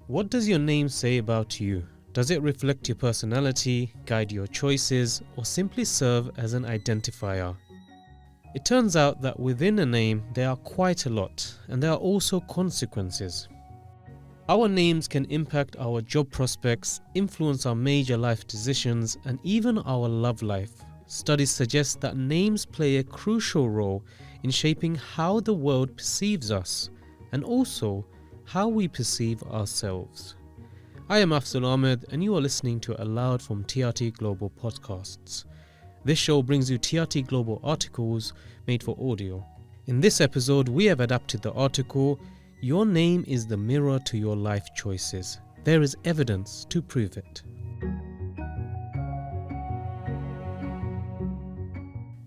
What does your name say about you? Does it reflect your personality, guide your choices, or simply serve as an identifier? It turns out that within a name there are quite a lot, and there are also consequences. Our names can impact our job prospects, influence our major life decisions, and even our love life. Studies suggest that names play a crucial role in shaping how the world perceives us, and also how we perceive ourselves. I am Afzal Ahmed, and you are listening to Aloud from TRT Global Podcasts. This show brings you TRT Global articles made for audio. In this episode, we have adapted the article, "Your name is the mirror to your life choices. There is evidence to prove it."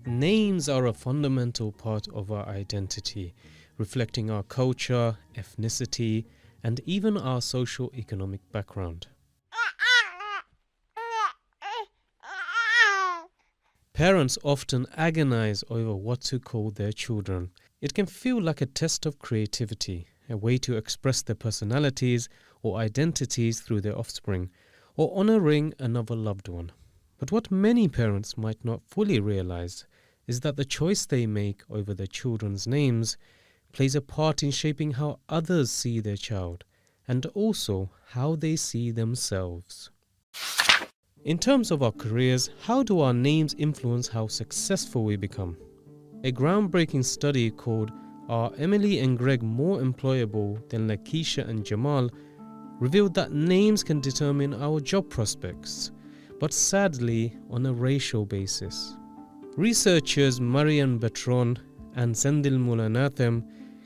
Names are a fundamental part of our identity, reflecting our culture, ethnicity, and even our socio-economic background. Parents often agonize over what to call their children. It can feel like a test of creativity, a way to express their personalities or identities through their offspring, or honoring another loved one. But what many parents might not fully realize is that the choice they make over their children's names plays a part in shaping how others see their child, and also how they see themselves. In terms of our careers, how do our names influence how successful we become? A groundbreaking study called "Are Emily and Greg More Employable Than Lakeisha and Jamal?" revealed that names can determine our job prospects, but sadly on a racial basis. Researchers Marian Bertrand and Sendil Mulanathan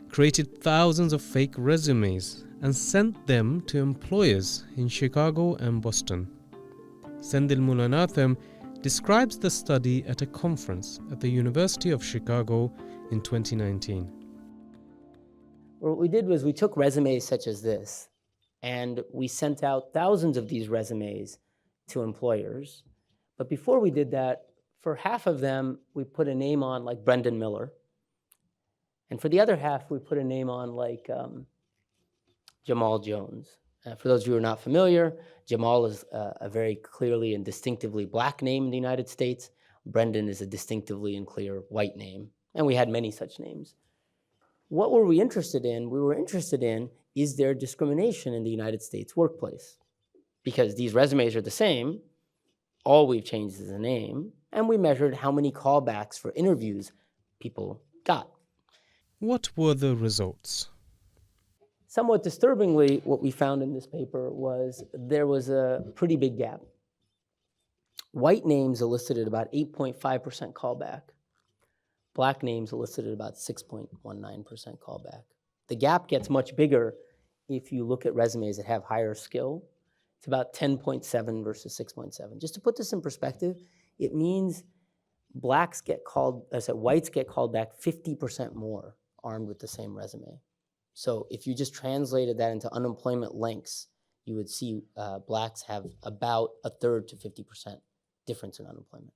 created thousands of fake resumes and sent them to employers in Chicago and Boston. Sendil Mulanathan describes the study at a conference at the University of Chicago in 2019. What we did was we took resumes such as this, and we sent out thousands of these resumes to employers. But before we did that, for half of them, we put a name on like Brendan Miller. And for the other half, we put a name on like Jamal Jones. For those of you who are not familiar, Jamal is a very clearly and distinctively black name in the United States. Brendan is a distinctively and clear white name. And we had many such names. What were we interested in? We were interested in, is there discrimination in the United States workplace? Because these resumes are the same. All we've changed is the name. And we measured how many callbacks for interviews people got. What were the results? Somewhat disturbingly, what we found in this paper was there was a pretty big gap. White names elicited about 8.5% callback. Black names elicited about 6.19% callback. The gap gets much bigger if you look at resumes that have higher skill. It's about 10.7 versus 6.7. Just to put this in perspective, it means whites get called back 50% more armed with the same resume. So if you just translated that into unemployment lengths, you would see blacks have about a third to 50% difference in unemployment.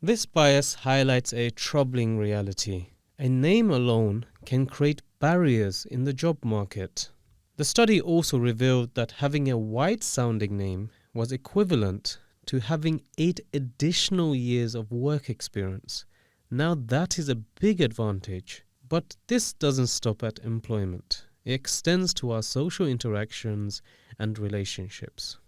This bias highlights a troubling reality. A name alone can create barriers in the job market. The study also revealed that having a white-sounding name was equivalent to having 8 additional years of work experience. Now that is a big advantage, but this doesn't stop at employment. It extends to our social interactions and relationships.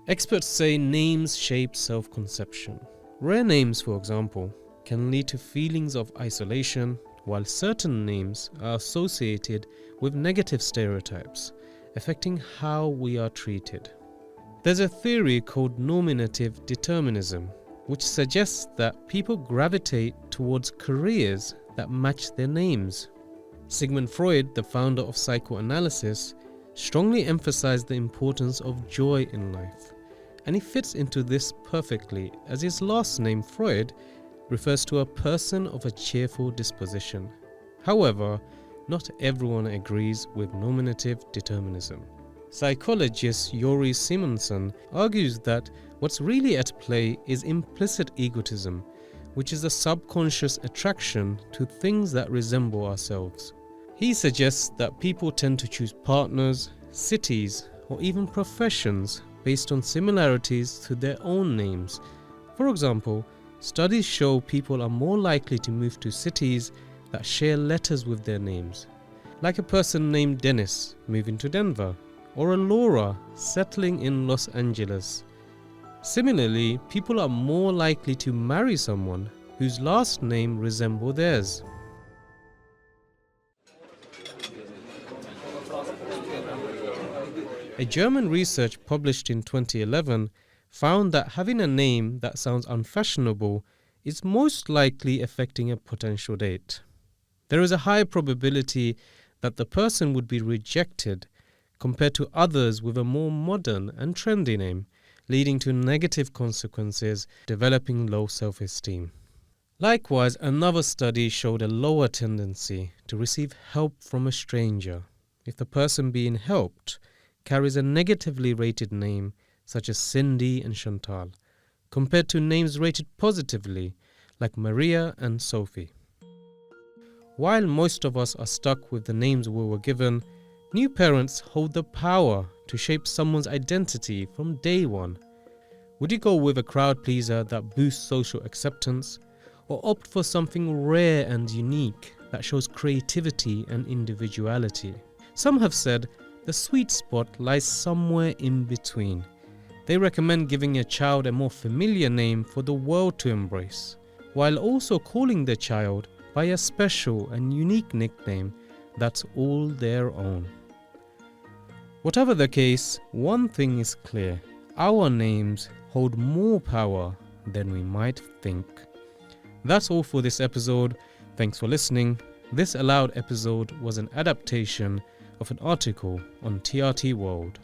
Experts say names shape self-conception. Rare names, for example, can lead to feelings of isolation, while certain names are associated with negative stereotypes, affecting how we are treated. There's a theory called nominative determinism, which suggests that people gravitate towards careers that match their names. Sigmund Freud, the founder of psychoanalysis, strongly emphasized the importance of joy in life, and he fits into this perfectly, as his last name, Freud, refers to a person of a cheerful disposition. However, not everyone agrees with nominative determinism. Psychologist Yuri Simonson argues that what's really at play is implicit egotism, which is a subconscious attraction to things that resemble ourselves. He suggests that people tend to choose partners, cities, or even professions based on similarities to their own names. For example, studies show people are more likely to move to cities that share letters with their names, like a person named Dennis moving to Denver, or a Laura settling in Los Angeles. Similarly, people are more likely to marry someone whose last name resembles theirs. A German research published in 2011 found that having a name that sounds unfashionable is most likely affecting a potential date. There is a high probability that the person would be rejected compared to others with a more modern and trendy name, leading to negative consequences, developing low self-esteem. Likewise, another study showed a lower tendency to receive help from a stranger if the person being helped carries a negatively rated name such as Cindy and Chantal, compared to names rated positively like Maria and Sophie. While most of us are stuck with the names we were given, new parents hold the power to shape someone's identity from day one. Would you go with a crowd pleaser that boosts social acceptance, or opt for something rare and unique that shows creativity and individuality? Some have said the sweet spot lies somewhere in between. They recommend giving a child a more familiar name for the world to embrace, while also calling the child by a special and unique nickname that's all their own. Whatever the case, one thing is clear: our names hold more power than we might think. That's all for this episode. Thanks for listening. This Aloud episode was an adaptation of an article on TRT World.